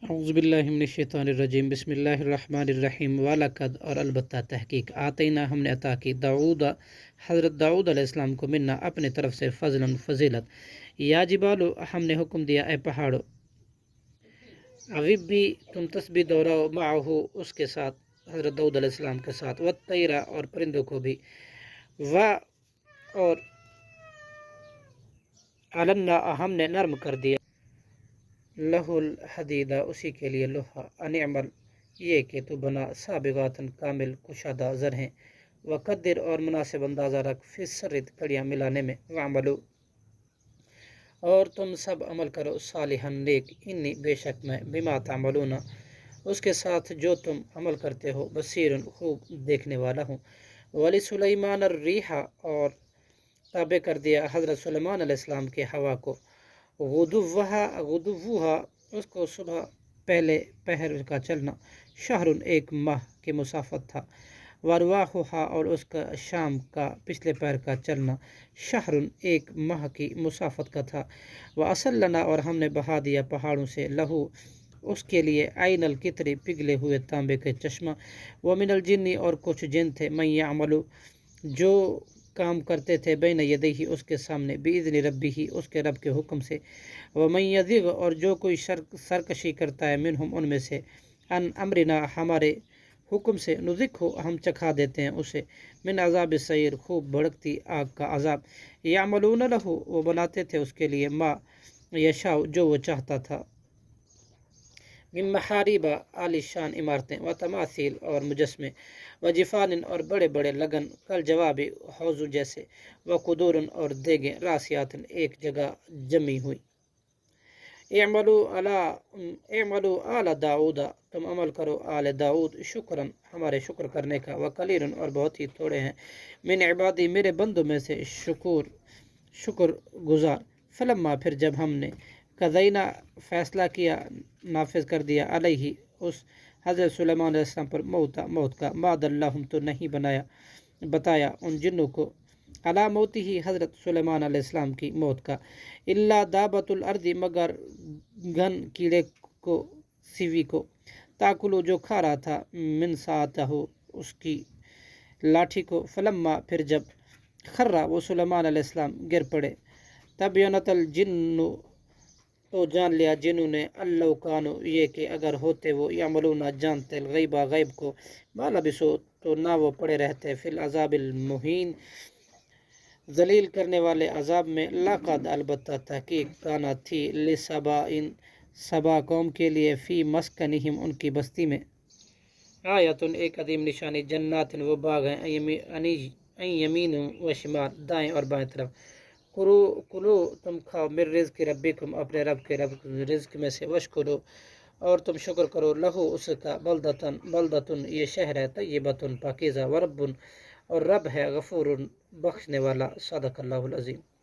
اعوذ باللہ من الشیطان الرجیم بسم اللہ الرحمن الرحیم وَلَقَدْ اور البتہ تحقیق آتینا ہم نے عطا کی داؤد حضرت داؤد علیہ السلام کو منا اپنے طرف سے فضلاً فضیلت یا جبالو ہم نے حکم دیا اے پہاڑو اوب بھی تم تسبیح دوہراؤ معہو اس کے ساتھ حضرت داؤد علیہ السلام کے ساتھ والطیرہ اور پرندوں کو بھی اور علنا ہم نے نرم کر دیا لہ الحدیدہ اسی کے لیے لوہا انعمل یہ کہ تو بنا سابغاتن کامل کشادہ زرہیں وقدر اور مناسب اندازہ رکھ فی السرد کڑیاں ملانے میں وعملو اور تم سب عمل کرو صالحا نیک انی بے شک میں بما تعملون اس کے ساتھ جو تم عمل کرتے ہو بصیر خوب دیکھنے والا ہوں ولی سلیمان الریح اور تابع کر دیا حضرت سلیمان علیہ السلام کے ہوا کو غدوہا اس کو صبح پہلے پہر کا چلنا شہر ایک ماہ کی مسافت تھا ورواحها اور اس کا شام کا پچھلے پہر کا چلنا شہر ایک ماہ کی مسافت کا تھا وَأَسَلَّنَا اور ہم نے بہا دیا پہاڑوں سے لہو اس کے لیے عین القطری پگھلے ہوئے تانبے کے چشمہ ومن الجن اور کچھ جن تھے من یعملو جو کام کرتے تھے بین یدیہ اس کے سامنے باذن ربہ اس کے رب کے حکم سے ومن یزغ اور جو کوئی سرکشی کرتا ہے منہم ان میں سے ان امرنا ہمارے حکم سے نذقہ ہم چکھا دیتے ہیں اسے من عذاب السعیر خوب بھڑکتی آگ کا عذاب یعملون لہ وہ بناتے تھے اس کے لیے ما یشاء جو وہ چاہتا تھا من محاریب عالی شان عمارتیں و تماثیل اور مجسمے و جفان اور بڑے بڑے لگن کل جواب حوض جیسے و قدور اور دیگیں راسیات ایک جگہ جمی ہوئی اعملوا آل داؤد تم عمل کرو آل داؤد شکراً ہمارے شکر کرنے کا وقلیل اور بہت ہی تھوڑے ہیں من عبادی میرے بندوں میں سے شکر گزار فلما پھر جب ہم نے قضینا فیصلہ کیا نافذ کر دیا علیہ اس حضرت سلیمان علیہ السلام پر موت کا ما دلہم تو نہیں بتایا ان جنوں کو علی موتی ہی حضرت سلیمان علیہ السلام کی موت کا الا دابۃ الارض مگر گن کیڑے کو سیوی کو تاکلو جو کھا رہا تھا من ساعتہ اس کی لاٹھی کو فلما پھر جب خرہ وہ سلیمان علیہ السلام گر پڑے تبینت الجن تو جان لیا جنہوں نے اللہ کانو یہ کہ اگر ہوتے وہ یعملون جانتے الغیبہ غیب کو ما لبثوا تو نہ وہ پڑے رہتے فی العذاب المہین ذلیل کرنے والے عذاب میں لقد البتہ تحقیق کانا تھی سبا قوم کے لیے فی مسکنہم ان کی بستی میں آیتن ایک عظیم نشانی جنات وہ باغ ہیں این یمین و شمال دائیں اور بائیں طرف کلو تم کھاؤ من رزق ربکم اپنے رب کے رزق میں سے وشکرو اور تم شکر کرو لہو اس کا بلدتن یہ شہر ہے طیبتن پاکیزہ ورب اور رب ہے غفور بخشنے والا صدق اللہ العظیم.